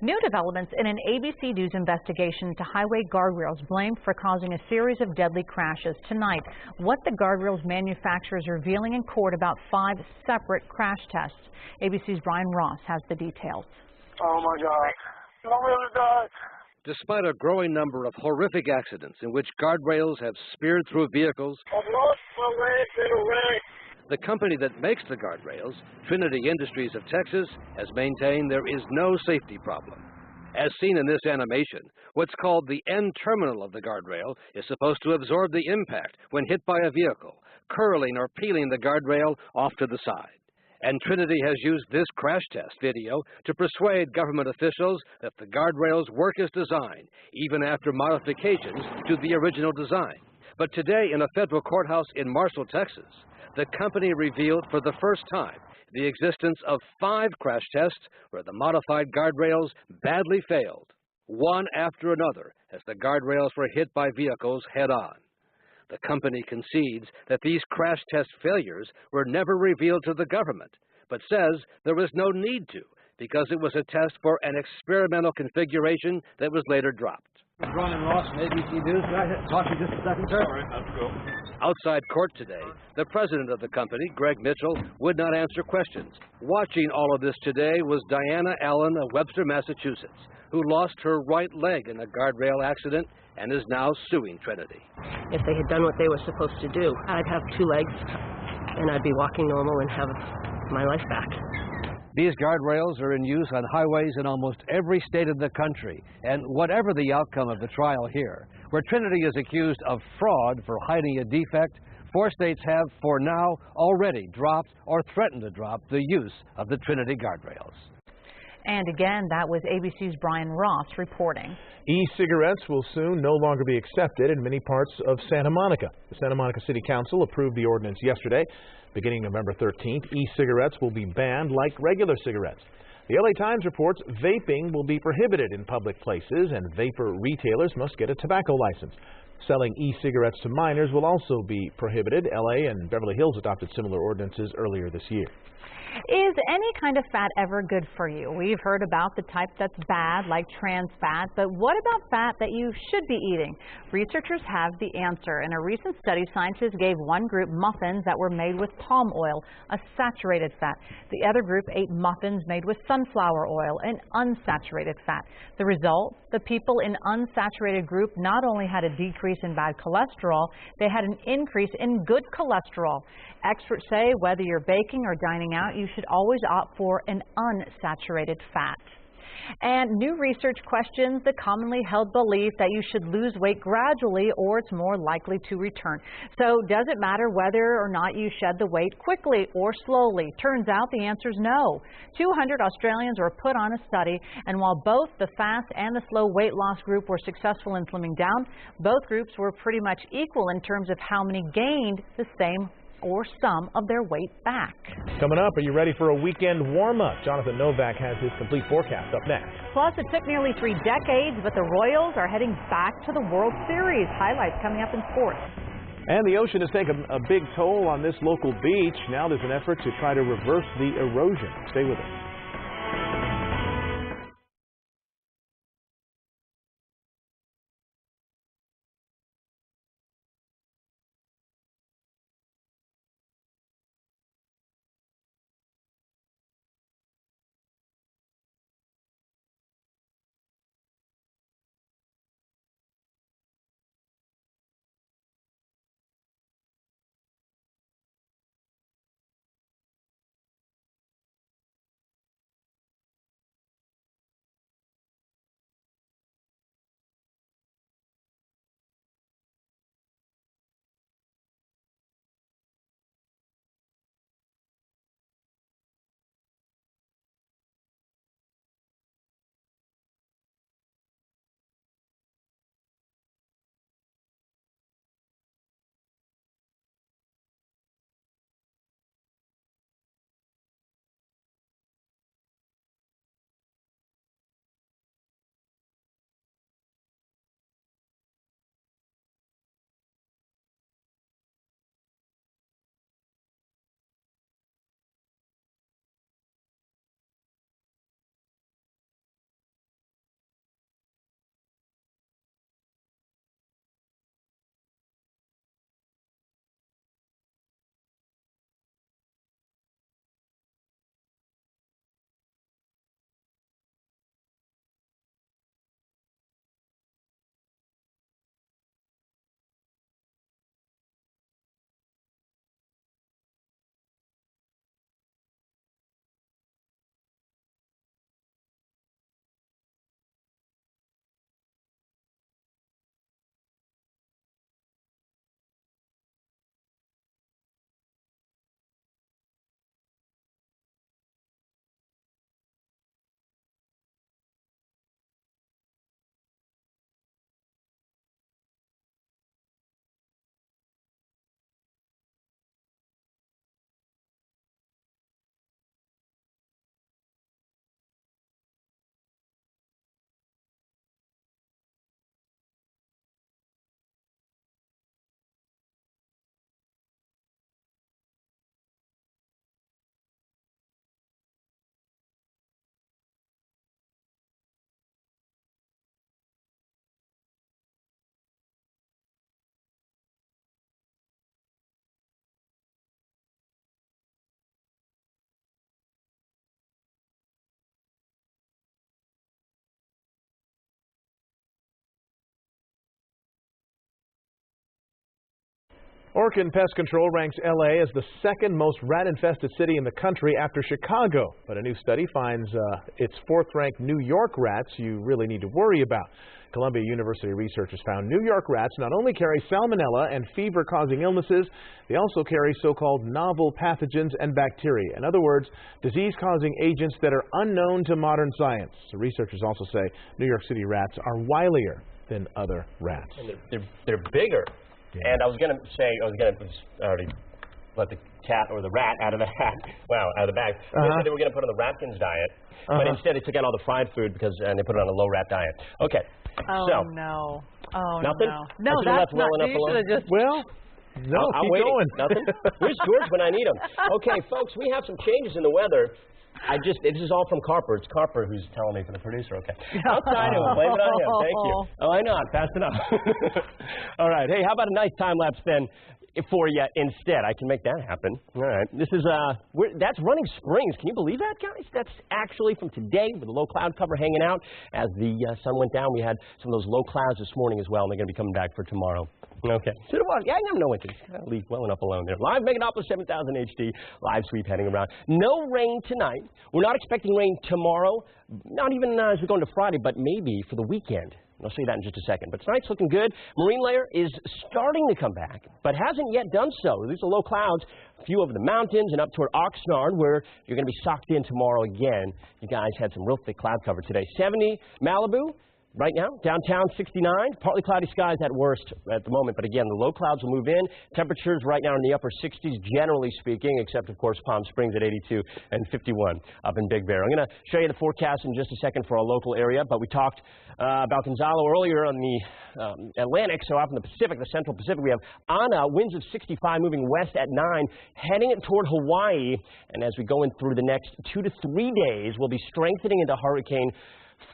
S3: New developments in an ABC News investigation into highway guardrails blamed for causing a series of deadly crashes. Tonight, what the guardrails manufacturer is revealing in court about 5 separate crash tests. ABC's Brian Ross has the details.
S1: Oh my God. I'm really died.
S12: Despite a growing number of horrific accidents in which guardrails have speared through vehicles,
S1: I've lost my legs in a wreck.
S12: the company that makes the guardrails, Trinity Industries of Texas, has maintained there is no safety problem. As seen in this animation, what's called the end terminal of the guardrail is supposed to absorb the impact when hit by a vehicle, curling or peeling the guardrail off to the side. And Trinity has used this crash test video to persuade government officials that the guardrails work as designed, even after modifications to the original design. But today, in a federal courthouse in Marshall, Texas, the company revealed for the first time the existence of 5 crash tests where the modified guardrails badly failed, one after another, as the guardrails were hit by vehicles head-on. The company concedes that these crash test failures were never revealed to the government, but says there was no need to, because it was a test for an experimental configuration that was later dropped.
S7: Brian Ross from ABC News. Can I talk to you just a second, sir?
S12: All right, let's go. Outside court today, the president of the company, Greg Mitchell, would not answer questions. Watching all of this today was Diana Allen of Webster, Massachusetts, who lost her right leg in a guardrail accident and is now suing Trinity.
S13: If they had done what they were supposed to do, I'd have 2 legs and I'd be walking normal and have my life back.
S12: These guardrails are in use on highways in almost every state in the country, and whatever the outcome of the trial here, where Trinity is accused of fraud for hiding a defect, 4 states have, for now, already dropped or threatened to drop the use of the Trinity guardrails.
S3: And again, that was ABC's Brian Ross reporting.
S2: E-cigarettes will soon no longer be accepted in many parts of Santa Monica. The Santa Monica City Council approved the ordinance yesterday. Beginning November 13th, e-cigarettes will be banned like regular cigarettes. The LA Times reports vaping will be prohibited in public places and vapor retailers must get a tobacco license. Selling e-cigarettes to minors will also be prohibited. LA and Beverly Hills adopted similar ordinances earlier this year.
S3: Is any kind of fat ever good for you? We've heard about the type that's bad, like trans fat, but what about fat that you should be eating? Researchers have the answer. In a recent study, scientists gave one group muffins that were made with palm oil, a saturated fat. The other group ate muffins made with sunflower oil, an unsaturated fat. The result? The people in unsaturated group not only had a decrease in bad cholesterol, they had an increase in good cholesterol. Experts say whether you're baking or dining out, you should always opt for an unsaturated fat. And new research questions the commonly held belief that you should lose weight gradually or it's more likely to return. So does it matter whether or not you shed the weight quickly or slowly? Turns out the answer is no. 200 Australians were put on a study, and while both the fast and the slow weight loss group were successful in slimming down, both groups were pretty much equal in terms of how many gained the same or some of their weight back.
S2: Coming up, are you ready for a weekend warm-up? Jonathan Novak has his complete forecast up next.
S3: Plus, it took nearly 3 decades, but the Royals are heading back to the World Series. Highlights coming up in sports.
S2: And the ocean has taken a big toll on this local beach. Now there's an effort to try to reverse the erosion. Stay with us. Orkin Pest Control ranks LA as the second most rat-infested city in the country after Chicago. But a new study finds its fourth-ranked New York rats you really need to worry about. Columbia University researchers found New York rats not only carry salmonella and fever-causing illnesses, they also carry so-called novel pathogens and bacteria. In other words, disease-causing agents that are unknown to modern science. The researchers also say New York City rats are wilier than other rats.
S17: And they're bigger. Yeah. And I was going to say, already let the cat or the rat out of the hat. Wow, out of the bag. They said they were going to put on the Ratkins diet, but instead they took out all the fried food and they put it on a low rat diet. Okay.
S3: Oh,
S17: so,
S3: no. Oh,
S17: nothing?
S3: no. No,
S17: that's
S3: not.
S17: well enough
S3: You should have just...
S2: Well, no,
S17: I'm
S2: keep
S17: waiting.
S2: going.
S17: Nothing? Where's George when I need him? Okay, folks, we have some changes in the weather. This is all from Carper. It's Carper who's telling me, for the producer, okay. Outside him, blame it on him. Thank you. Oh, why not? Fast enough. All right. Hey, how about a nice time lapse then for you instead? I can make that happen. All right. This is, that's Running Springs. Can you believe that, guys? That's actually from today with a low cloud cover hanging out. As the sun went down, we had some of those low clouds this morning as well, and they're going to be coming back for tomorrow. Okay. So, yeah, I have no interest. Leave well enough alone there. Live Meganopolis 7000 HD, live sweep heading around. No rain tonight. We're not expecting rain tomorrow, not even as we go into Friday, but maybe for the weekend. I'll show you that in just a second. But tonight's looking good. Marine layer is starting to come back, but hasn't yet done so. These are low clouds, a few over the mountains and up toward Oxnard, where you're going to be socked in tomorrow again. You guys had some real thick cloud cover today. 70 Malibu. Right now, downtown 69, partly cloudy skies at worst at the moment, but again, the low clouds will move in. Temperatures right now in the upper 60s, generally speaking, except, of course, Palm Springs at 82 and 51 up in Big Bear. I'm going to show you the forecast in just a second for our local area, but we talked about Gonzalo earlier on the Atlantic, so out in the Pacific, the Central Pacific, we have Ana, winds of 65 moving west at 9, heading it toward Hawaii, and as we go in through the next 2 to 3 days, we'll be strengthening into hurricane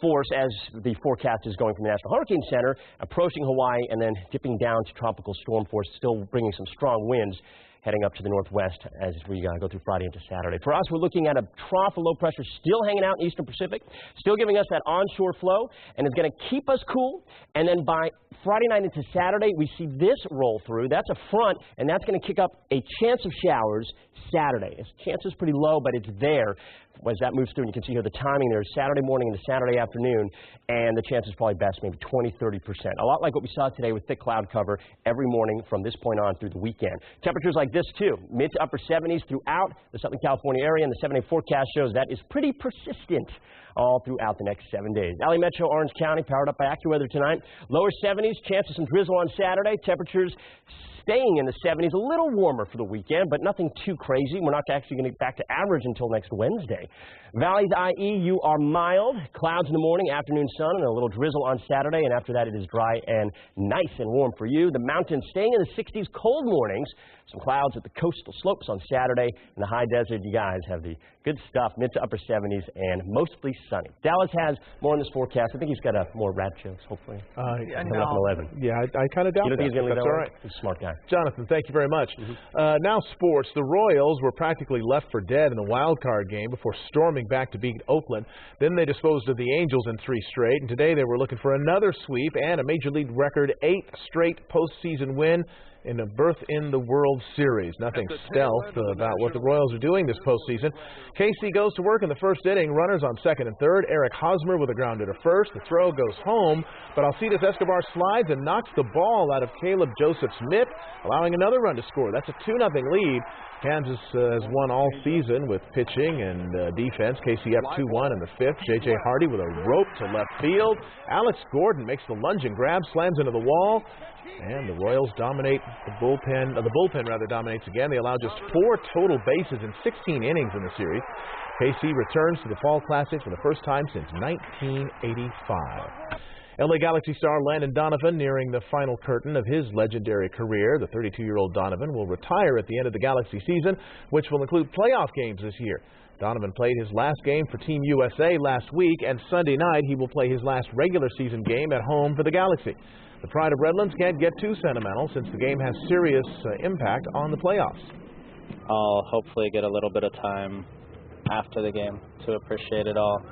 S17: force as the forecast is going from the National Hurricane Center, approaching Hawaii and then dipping down to tropical storm force, still bringing some strong winds heading up to the northwest as we go through Friday into Saturday. For us, we're looking at a trough of low pressure still hanging out in the eastern Pacific, still giving us that onshore flow, and it's going to keep us cool. And then by Friday night into Saturday, we see this roll through. That's a front, and that's going to kick up a chance of showers Saturday. Its chance is pretty low, but it's there as that moves through. And you can see here the timing there is Saturday morning and the Saturday afternoon, and the chance is probably best, maybe 20-30%. A lot like what we saw today with thick cloud cover every morning from this point on through the weekend. Temperatures like this, too, mid to upper 70s throughout the Southern California area, and the 7-day forecast shows that is pretty persistent all throughout the next 7 days. LA Metro, Orange County, powered up by AccuWeather tonight. Lower 70s, chance of some drizzle on Saturday. Temperatures staying in the 70s, a little warmer for the weekend, but nothing too crazy. We're not actually going to get back to average until next Wednesday. Valleys, IE, you are mild. Clouds in the morning, afternoon sun, and a little drizzle on Saturday, and after that it is dry and nice and warm for you. The mountains staying in the 60s, cold mornings. Some clouds at the coastal slopes on Saturday. In the high desert, you guys have the good stuff, mid to upper 70s, and mostly sunny. Dallas has more on this forecast. I think he's got more rat jokes, hopefully. Coming up at 11.
S2: Yeah, I kind of doubt
S17: you don't
S2: that.
S17: Think he's going to leave
S2: That's
S17: that
S2: all right.
S17: He's a smart guy.
S2: Jonathan, thank you very much. Now sports. The Royals were practically left for dead in the wild card game before storming back to beat Oakland. Then they disposed of the Angels in 3 straight, and today they were looking for another sweep and a Major League record 8th straight postseason win in a berth in the World Series. Nothing stealth about what the Royals are doing this postseason. KC goes to work in the first inning. Runners on second and third. Eric Hosmer with a grounder to first. The throw goes home, but Alcides Escobar slides and knocks the ball out of Caleb Joseph's mitt, allowing another run to score. That's a 2-0 lead. Kansas has won all season with pitching and defense. KC up 2-1 in the 5th. J.J. Hardy with a rope to left field. Alex Gordon makes the lunge and grab, slams into the wall. And the Royals dominate the bullpen. The bullpen dominates again. They allow just 4 total bases in 16 innings in the series. KC returns to the Fall Classic for the first time since 1985. LA Galaxy star Landon Donovan nearing the final curtain of his legendary career. The 32-year-old Donovan will retire at the end of the Galaxy season, which will include playoff games this year. Donovan played his last game for Team USA last week, and Sunday night he will play his last regular season game at home for the Galaxy. The Pride of Redlands can't get too sentimental since the game has serious impact on the playoffs.
S14: I'll hopefully get a little bit of time after the game to appreciate it all.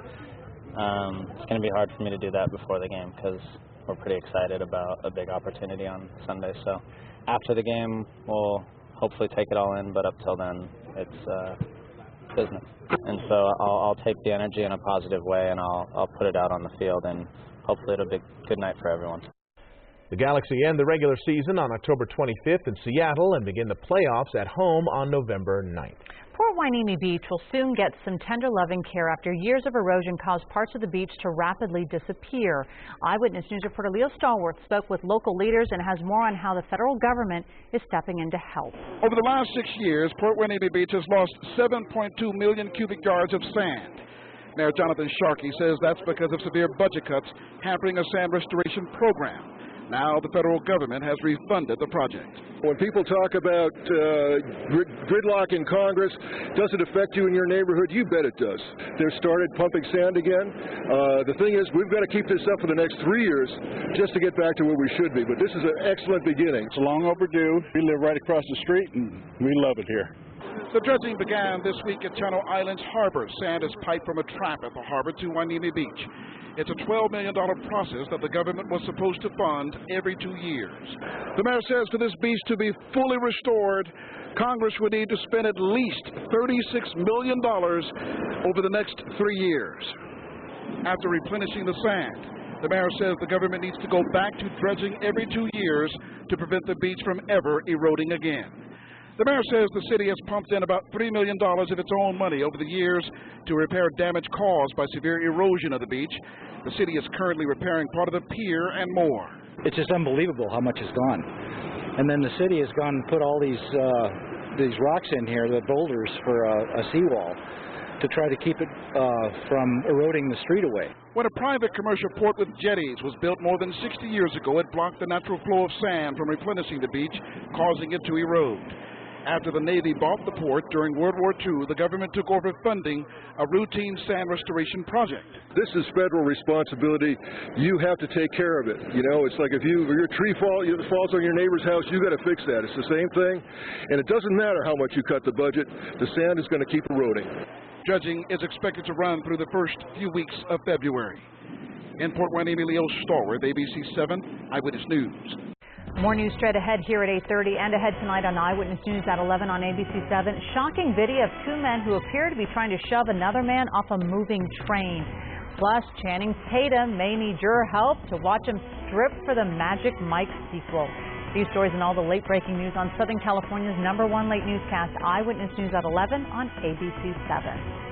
S14: It's going to be hard for me to do that before the game because we're pretty excited about a big opportunity on Sunday. So after the game, we'll hopefully take it all in, but up till then, it's business. And so I'll take the energy in a positive way, and I'll put it out on the field, and hopefully it'll be a good night for everyone.
S2: The Galaxy end the regular season on October 25th in Seattle and begin the playoffs at home on November 9th.
S3: Port Hueneme Beach will soon get some tender loving care after years of erosion caused parts of the beach to rapidly disappear. Eyewitness News reporter Leo Stallworth spoke with local leaders and has more on how the federal government is stepping in to help.
S15: Over the last 6 years, Port Hueneme Beach has lost 7.2 million cubic yards of sand. Mayor Jonathan Sharkey says that's because of severe budget cuts hampering a sand restoration program. Now the federal government has refunded the project.
S16: When people talk about gridlock in Congress, does it affect you in your neighborhood? You bet it does. They've started pumping sand again. The thing is, we've got to keep this up for the next 3 years just to get back to where we should be. But this is an excellent beginning.
S19: It's long overdue. We live right across the street, and we love it here.
S15: The dredging began this week at Channel Islands Harbor. Sand is piped from a trap at the harbor to Wainimi Beach. It's a $12 million process that the government was supposed to fund every 2 years. The mayor says for this beach to be fully restored, Congress would need to spend at least $36 million over the next 3 years. After replenishing the sand, the mayor says the government needs to go back to dredging every 2 years to prevent the beach from ever eroding again. The mayor says the city has pumped in about $3 million of its own money over the years to repair damage caused by severe erosion of the beach. The city is currently repairing part of the pier and more.
S20: It's just unbelievable how much is gone. And then the city has gone and put all these rocks in here, the boulders, for a seawall to try to keep it from eroding the street away.
S15: When a private commercial port with jetties was built more than 60 years ago, it blocked the natural flow of sand from replenishing the beach, causing it to erode. After the Navy bought the port during World War II, the government took over funding a routine sand restoration project.
S16: This is federal responsibility. You have to take care of it. You know, it's like if your tree falls on your neighbor's house, you got to fix that. It's the same thing. And it doesn't matter how much you cut the budget. The sand is going to keep eroding.
S15: Dredging is expected to run through the first few weeks of February. In Port Wainimi, Leo Stallworth, ABC7 Eyewitness News.
S3: More news straight ahead here at 8:30 and ahead tonight on Eyewitness News at 11 on ABC7. Shocking video of two men who appear to be trying to shove another man off a moving train. Plus, Channing Tatum may need your help to watch him strip for the Magic Mike sequel. These stories and all the late breaking news on Southern California's #1 late newscast, Eyewitness News at 11 on ABC7.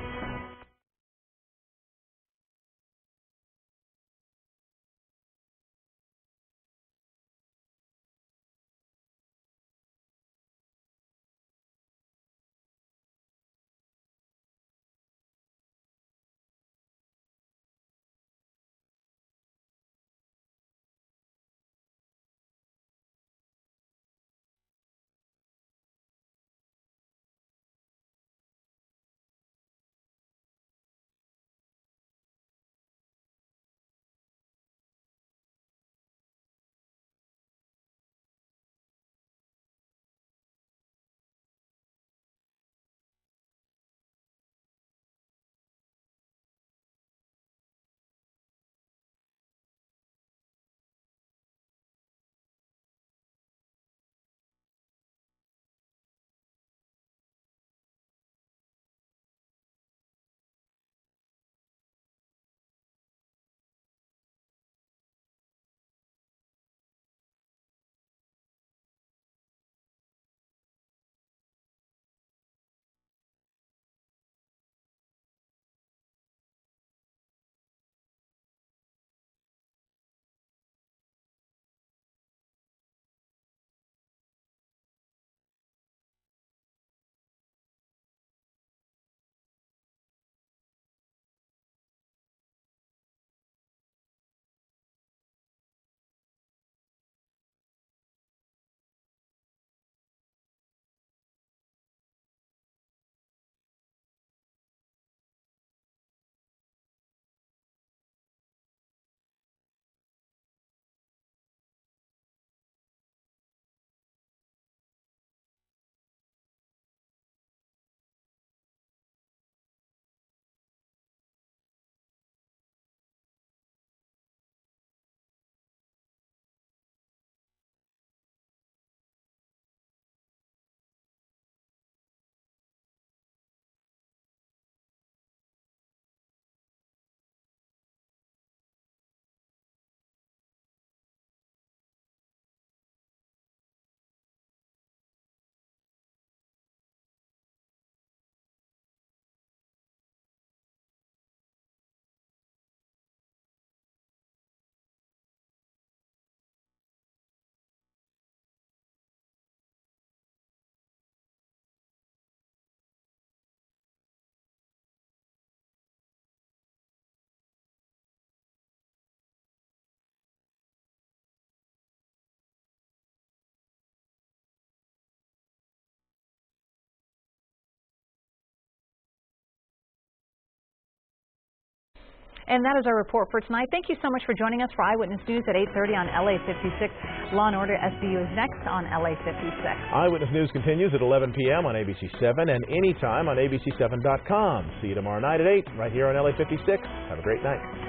S3: And that is our report for tonight. Thank you so much for joining us for Eyewitness News at 8:30 on LA56. Law and Order SVU is next on LA56.
S2: Eyewitness News continues at 11 p.m. on ABC7 and anytime on ABC7.com. See you tomorrow night at 8 right here on LA56. Have a great night.